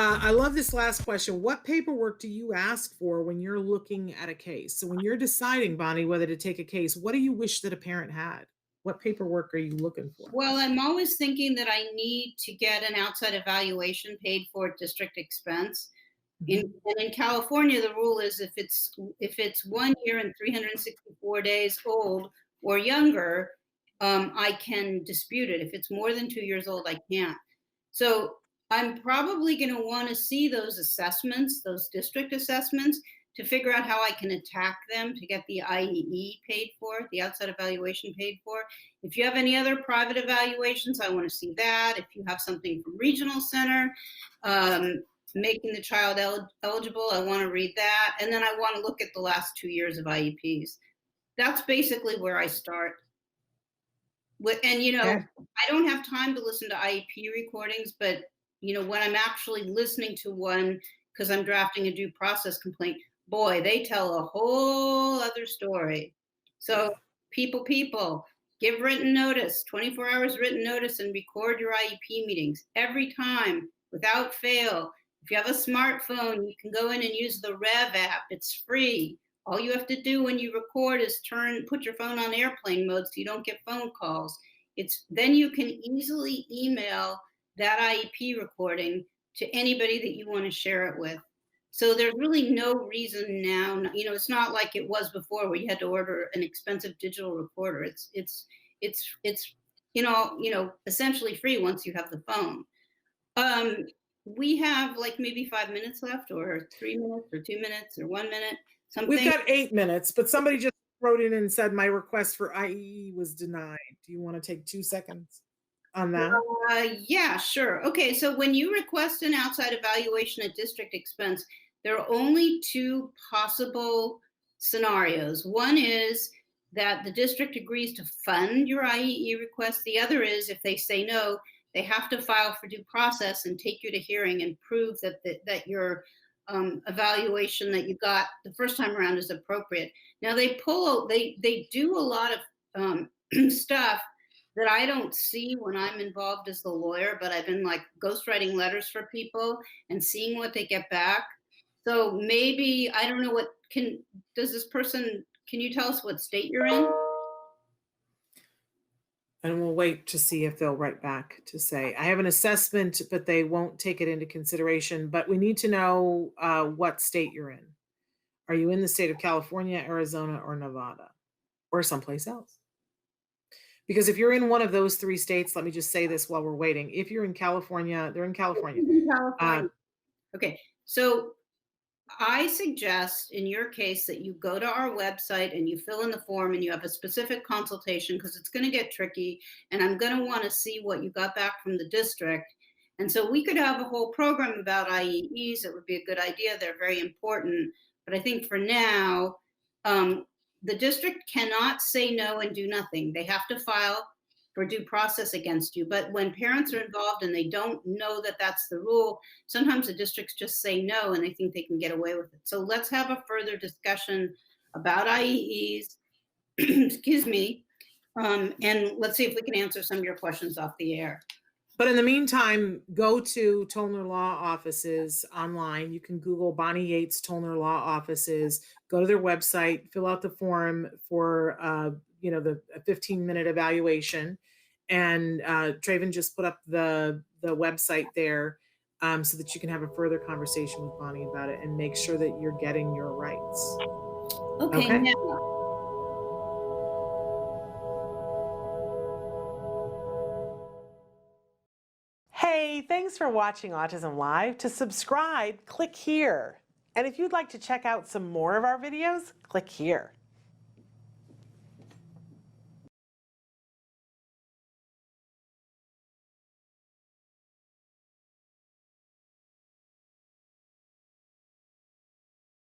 I love this last question. What paperwork do you ask for when you're looking at a case? So when you're deciding, Bonnie, whether to take a case, what do you wish that a parent had? What paperwork are you looking for? Well, I'm always thinking that I need to get an outside evaluation paid for at district expense. Mhm. And in California, the rule is if it's 1 year and 364 days old or younger, I can dispute it. If it's more than 2 years old, I can't. So I'm probably going to want to see those assessments, those district assessments, to figure out how I can attack them to get the IEE paid for, the outside evaluation paid for. If you have any other private evaluations, I want to see that. If you have something from regional center, making the child eligible, I want to read that. And then I want to look at the last 2 years of IEPs. That's basically where I start. And Okay. I don't have time to listen to IEP recordings, but when I'm actually listening to one because I'm drafting a due process complaint, boy, they tell a whole other story. So Yeah. people, give written notice, 24 hours written notice, and record your IEP meetings every time without fail. If you have a smartphone, you can go in and use the Rev app. It's free. All you have to do when you record is put your phone on airplane mode so you don't get phone calls. Then you can easily email that IEP recording to anybody that you want to share it with. So there's really no reason now, it's not like it was before where you had to order an expensive digital recorder. It's essentially free once you have the phone. Um, we have like maybe 5 minutes left, or 3 minutes, or 2 minutes, or 1 minute, We've something. got 8 minutes, but somebody just wrote in and said my request for IEE was denied. Do you want to take 2 seconds on that? Yeah, sure. Okay, so when you request an outside evaluation at district expense, there are only two possible scenarios. One is that the district agrees to fund your IEE request. The other is if they say no, they have to file for due process and take you to hearing and prove that your evaluation that you got the first time around is appropriate. Now they do a lot of stuff that I don't see when I'm involved as the lawyer, but I've been like ghostwriting letters for people and seeing what they get back. So maybe I don't know does this person, can you tell us what state you're in? And we'll wait to see if they'll write back to say, I have an assessment, but they won't take it into consideration. But we need to know what state you're in. Are you in the state of California, Arizona, or Nevada, or someplace else? Because if you're in one of those three states, let me just say this while we're waiting. If you're in California, they're in California. Uh, California. Okay, so I suggest in your case that you go to our website and you fill in the form and you have a specific consultation, because it's going to get tricky and I'm going to want to see what you got back from the district. And so we could have a whole program about IEEs. It would be a good idea. They're very important. But I think for now, um, the district cannot say no and do nothing. They have to file for due process against you. But when parents are involved and they don't know that that's the rule, sometimes the districts just say no and they think they can get away with it. So let's have a further discussion about IEEs, excuse me, and let's see if we can answer some of your questions off the air. But in the meantime, go to Tollner Law Offices online. You can Google Bonnie Yates Tollner Law Offices, go to their website, fill out the form for the 15-minute evaluation. And Traven just put up the website there so that you can have a further conversation with Bonnie about it and make sure that you're getting your rights. Okay, Okay? now, Hey, thanks for watching Autism Live. To subscribe, click here. And if you'd like to check out some more of our videos, click here.